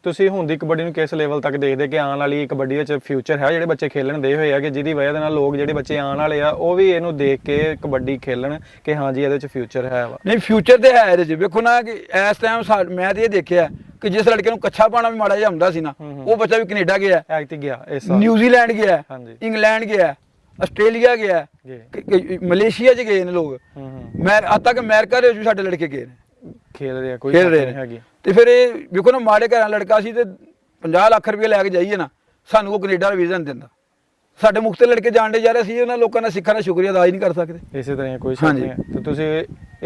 ਤੁਸੀਂ ਹੁਣ ਦੀ ਕਬੱਡੀ ਨੂੰ ਕਿਸ ਲੈਵਲ ਤੱਕ ਦੇਖਦੇ ਕਿ ਆਉਣ ਵਾਲੀ ਕਬੱਡੀ ਵਿੱਚ ਫਿਊਚਰ ਹੈ ਜਿਹੜੇ ਬੱਚੇ ਖੇਲਣ ਦੇ ਹੋਏ ਆ ਕਿ ਜਿਹਦੀ ਵਜ੍ਹਾ ਦੇ ਨਾਲ ਲੋਕ ਜਿਹੜੇ ਬੱਚੇ ਆਉਣ ਵਾਲੇ ਆ ਉਹ ਵੀ ਇਹਨੂੰ ਦੇਖ ਕੇ ਕਬੱਡੀ ਖੇਲਣ ਕਿ ਹਾਂ ਜੀ ਇਹਦੇ ਵਿੱਚ ਫਿਊਚਰ ਹੈ ਵਾ? ਨਹੀਂ, ਫਿਊਚਰ ਤੇ ਹੈ ਇਹਦੇ 'ਚ। ਵੇਖੋ ਨਾ ਕਿ ਇਸ ਟਾਈਮ ਮੈਂ ਤੇ ਇਹ ਦੇਖਿਆ ਕਿ ਜਿਸ ਲੜਕੇ ਨੂੰ ਕੱਛਾ ਪਾਣਾ ਵੀ ਮਾੜਾ ਜਿਹਾ ਹੁੰਦਾ ਸੀ ਨਾ, ਉਹ ਬੱਚਾ ਵੀ ਕੈਨੇਡਾ ਗਿਆ, ਐਕਟ ਗਿਆ, ਇਸ ਸਾਲ ਨਿਊਜ਼ੀਲੈਂਡ ਗਿਆ, ਹਾਂਜੀ, ਇੰਗਲੈਂਡ ਗਿਆ, ਆਸਟ੍ਰੇਲੀਆ ਗਿਆ, ਮਲੇਸ਼ੀਆ 'ਚ ਗਏ ਨੇ ਲੋਕ। ਮੈਂ ਅੱਜ ਤੱਕ ਅਮਰੀਕਾ ਦੇ ਵਿੱਚ ਸਾਡੇ ਲੜਕੇ ਗਏ ਨੇ, ਖੇਲ ਰਹੇ ਕੋਈ ਖੇਲ ਰਹੇ ਹੈਗੀ। ਤੇ ਫਿਰ ਇਹ ਵੇਖੋ ਨਾ, ਮਾੜੇ ਘਰਾਂ ਲੜਕਾ ਸੀ ਤੇ 50 ਲੱਖ ਰੁਪਏ ਲੈ ਕੇ ਜਾਈਏ ਨਾ, ਸਾਨੂੰ ਉਹ ਕੈਨੇਡਾ ਦਾ ਵੀਜ਼ਾ ਨਹੀਂ ਦਿੰਦਾ। ਸਾਡੇ ਮੁਖਤੇ ਲੜਕੇ ਜਾਣਦੇ ਜਾ ਰਹੇ ਸੀ, ਉਹਨਾਂ ਲੋਕਾਂ ਦਾ ਸਿੱਖਾਂ ਦਾ ਸ਼ੁਕਰੀਆ ਅਦਾ ਹੀ ਨਹੀਂ ਕਰ ਸਕਦੇ। ਇਸੇ ਤਰ੍ਹਾਂ ਕੋਈ ਸ਼ੱਕ ਨਹੀਂ ਹੈ। ਤੇ ਤੁਸੀਂ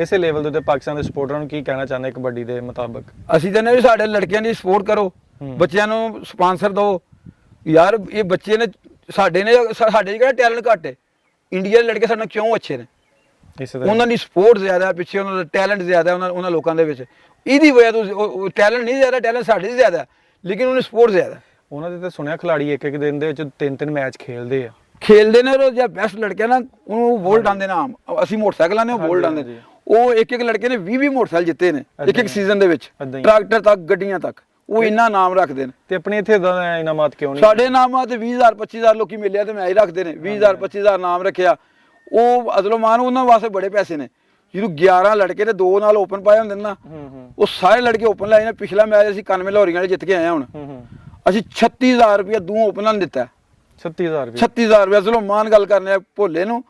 ਇਸੇ ਲੈਵਲ ਦੇ ਉੱਤੇ ਪਾਕਿਸਤਾਨ ਦੇ ਸਪੋਰਟਰਾਂ ਨੂੰ ਕੀ ਕਹਿਣਾ ਚਾਹੁੰਦੇ ਕਬੱਡੀ ਦੇ ਮੁਤਾਬਕ? ਅਸੀਂ ਤਾਂ ਵੀ ਸਾਡੇ ਲੜਕਿਆਂ ਦੀ ਸਪੋਰਟ ਕਰੋ, ਬੱਚਿਆਂ ਨੂੰ ਸਪਾਂਸਰ ਦਿਓ ਯਾਰ। ਇਹ ਬੱਚੇ ਨੇ ਸਾਡੇ ਜਿਹੜਾ ਟੈਲੈਂਟ ਘੱਟ ਹੈ, ਇੰਡੀਆ ਦੇ ਲੜਕੇ ਸਾਡੇ ਨਾਲ ਕਿਉਂ ਅੱਛੇ ਨੇ? ਉਹਨਾਂ ਦੀ ਸਪੋਰਟ ਜ਼ਿਆਦਾ, ਪਿੱਛੇ ਉਹਨਾਂ ਦਾ ਟੈਲੈਂਟ ਜ਼ਿਆਦਾ ਉਹਨਾਂ ਲੋਕਾਂ ਦੇ ਵਿੱਚ। ਇਹਦੀ ਵਜ੍ਹਾ ਤੋਂ ਟੈਲੈਂਟ ਨਹੀਂ ਜ਼ਿਆਦਾ, ਟੈਲੈਂਟ ਸਾਡੇ ਦੀ ਜ਼ਿਆਦਾ, ਲੇਕਿਨ ਉਹਨੇ ਸਪੋਰਟ ਜ਼ਿਆਦਾ। ਉਹਨਾਂ ਦੇ ਤਾਂ ਸੁਣਿਆ ਖਿਲਾੜੀ ਇੱਕ ਦਿਨ ਦੇ ਵਿੱਚ 3-3 ਮੈਚ ਖੇਲਦੇ ਆ, ਖੇਲਦੇ ਨੇ। ਉਹ ਜਾਂ ਬੈਸਟ ਲੜਕੇ ਨਾ ਉਹਨੂੰ ਵੋਲਟ ਆਉਂਦੇ ਨਾਮ, ਅਸੀਂ ਮੋਟਰਸਾਈਕਲਾਂ ਨੇ ਉਹ ਵੋਲਟ ਆਉਂਦੇ। ਉਹ ਇੱਕ ਲੜਕੇ ਨੇ 20 ਮੋਟਰਸਾਈਕਲ ਜਿੱਤੇ ਨੇ ਇੱਕ ਸੀਜ਼ਨ ਦੇ ਵਿੱਚ, ਟਰੈਕਟਰ ਤੱਕ, ਗੱਡੀਆਂ ਤੱਕ। ਉਹ ਇੰਨਾ ਨਾਮ ਰੱਖਦੇ ਨੇ। ਤੇ ਆਪਣੇ ਇੱਥੇ ਦਾ ਇਨਾਮਾਤ ਕਿਉਂ ਨਹੀਂ? ਸਾਡੇ ਨਾਮਾਂ ਤੇ 20,000 25,000 ਲੋਕੀ ਮਿਲਿਆ ਤੇ ਮੈਚ ਰੱਖਦੇ ਨੇ। 20,000 25,000 ਨਾਮ ਰੱਖਿਆ। ਉਹ ਅਦਲੋਮਾਨ ਉਹਨਾਂ ਵਾਸਤੇ ਬੜੇ ਪੈਸੇ ਨੇ। ਜਿਹਨੂੰ 11 ਲੜਕੇ ਤੇ 2 ਨਾਲ ਓਪਨ ਪਾਏ ਹੁੰਦੇ ਨੇ ਨਾ, ਉਹ ਸਾਰੇ ਲੜਕੇ ਓਪਨ ਲਾਏ ਨੇ। ਪਿਛਲਾ ਮੈਚ ਅਸੀਂ 91 ਲਾਹੌਰੀਆਂ ਵਾਲੇ ਜਿੱਤ ਕੇ ਆਏ ਹੁਣ। ਅਸੀਂ 36,000 ਰੁਪਇਆ 2 ਓਪਨਾਂ ਨੂੰ ਦਿੱਤਾ। 36,000 ਰੁਪਇਆ ਜ਼ੁਲਮਾਨ ਗੱਲ ਕਰਨੇ ਆ ਭੋਲੇ ਨੂੰ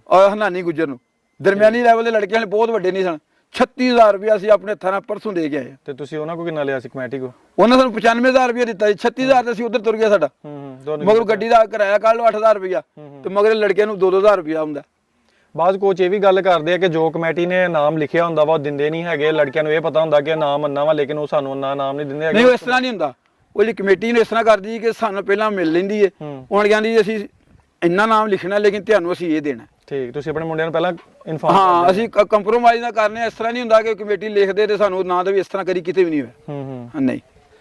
ਔਰ ਹਨਾਨੀ ਗੁੱਜਰ ਨੂੰ। ਦਰਮਿਆਨੀ ਲੈਵਲ ਦੇ ਲੜਕੇ ਵਾਲੇ ਬਹੁਤ ਵੱਡੇ ਨਹੀਂ ਸਨ। 36,000 ਰੁਪਇਆ ਅਸੀਂ ਆਪਣੇ ਹੱਥਾਂ ਨਾਲ ਪਰਸੋਂ ਦੇ ਕੇ ਆਏ। ਤੇ ਤੁਸੀਂ ਉਹਨਾਂ ਕੋ ਕਿੰਨਾ ਲਿਆ ਸੀ ਕਮੇਟੀ ਕੋ? ਉਹਨਾਂ ਸਾਨੂੰ 95,000 ਰੁਪਇਆ ਦਿੱਤਾ। 36,000 ਤੇ ਅਸੀਂ ਉਧਰ ਤੁਰ ਗਿਆ ਸਾਡਾ। ਮਗਰ ਗੱਡੀ ਦਾ ਕਿਰਾਇਆ ਕੱਢ ਲਓ 8,000 ਰੁਪਇਆ, ਤੇ ਮਗਰ ਲੜਕਿਆਂ ਨੂੰ 2-2,000 ਰੁਪਇਆ ਹੁੰਦਾ। ਬਾਅਦ ਕੋਚ ਇਹ ਵੀ ਗੱਲ ਕਰਦੇ ਆ ਕਿ ਜੋ ਕਮੇਟੀ ਨੇ ਨਾਮ ਲਿਖਿਆ ਹੁੰਦਾ ਵਾ ਉਹ ਦਿੰਦੇ ਨਹੀਂ ਹੈਗੇ। ਲੜਕਿਆਂ ਨੂੰ ਇਹ ਪਤਾ ਹੁੰਦਾ ਕਿ ਨਾਮ ਅੰਨਾ ਵਾ, ਲੇਕਿਨ ਉਹ ਸਾਨੂੰ ਅੰਨਾ ਨਾਮ ਨਹੀਂ ਦਿੰਦੇ ਹੈਗੇ। ਨਹੀਂ, ਇਸ ਤਰ੍ਹਾਂ ਨਹੀਂ ਹੁੰਦਾ। ਉਹ ਜਿਹੜੀ ਕਮੇਟੀ ਨੂੰ ਇਸ ਤਰ੍ਹਾਂ ਕਰਦੀ ਕਿ ਸਾਨੂੰ ਪਹਿਲਾਂ ਮਿਲ ਲੈਂਦੀ ਏ, ਹੁਣ ਕਹਿੰਦੀ ਅਸੀਂ ਇੰਨਾ ਨਾਮ ਲਿਖਣਾ, ਲੇਕਿਨ ਤੁਹਾਨੂੰ ਅਸੀਂ ਇਹ ਦੇਣਾ। ਠੀਕ, ਤੁਸੀਂ ਆਪਣੇ ਮੁੰਡਿਆਂ ਨੂੰ ਪਹਿਲਾਂ ਇਨਫਾਰਮ? ਹਾਂ, ਅਸੀਂ ਕੰਪਰੋਮਾਈਜ਼ ਨਾ ਕਰਨੇ। ਇਸ ਤਰ੍ਹਾਂ ਨਹੀਂ ਹੁੰਦਾ ਕਿ ਕਮੇਟੀ ਲਿਖਦੇ ਤੇ ਸਾਨੂੰ ਨਾ ਦੇ ਵੀ। ਇਸ ਤਰ੍ਹਾਂ ਕਰੀ ਕਿਤੇ ਵੀ ਨਹੀਂ ਹੋਇਆ। ਨਹੀਂ।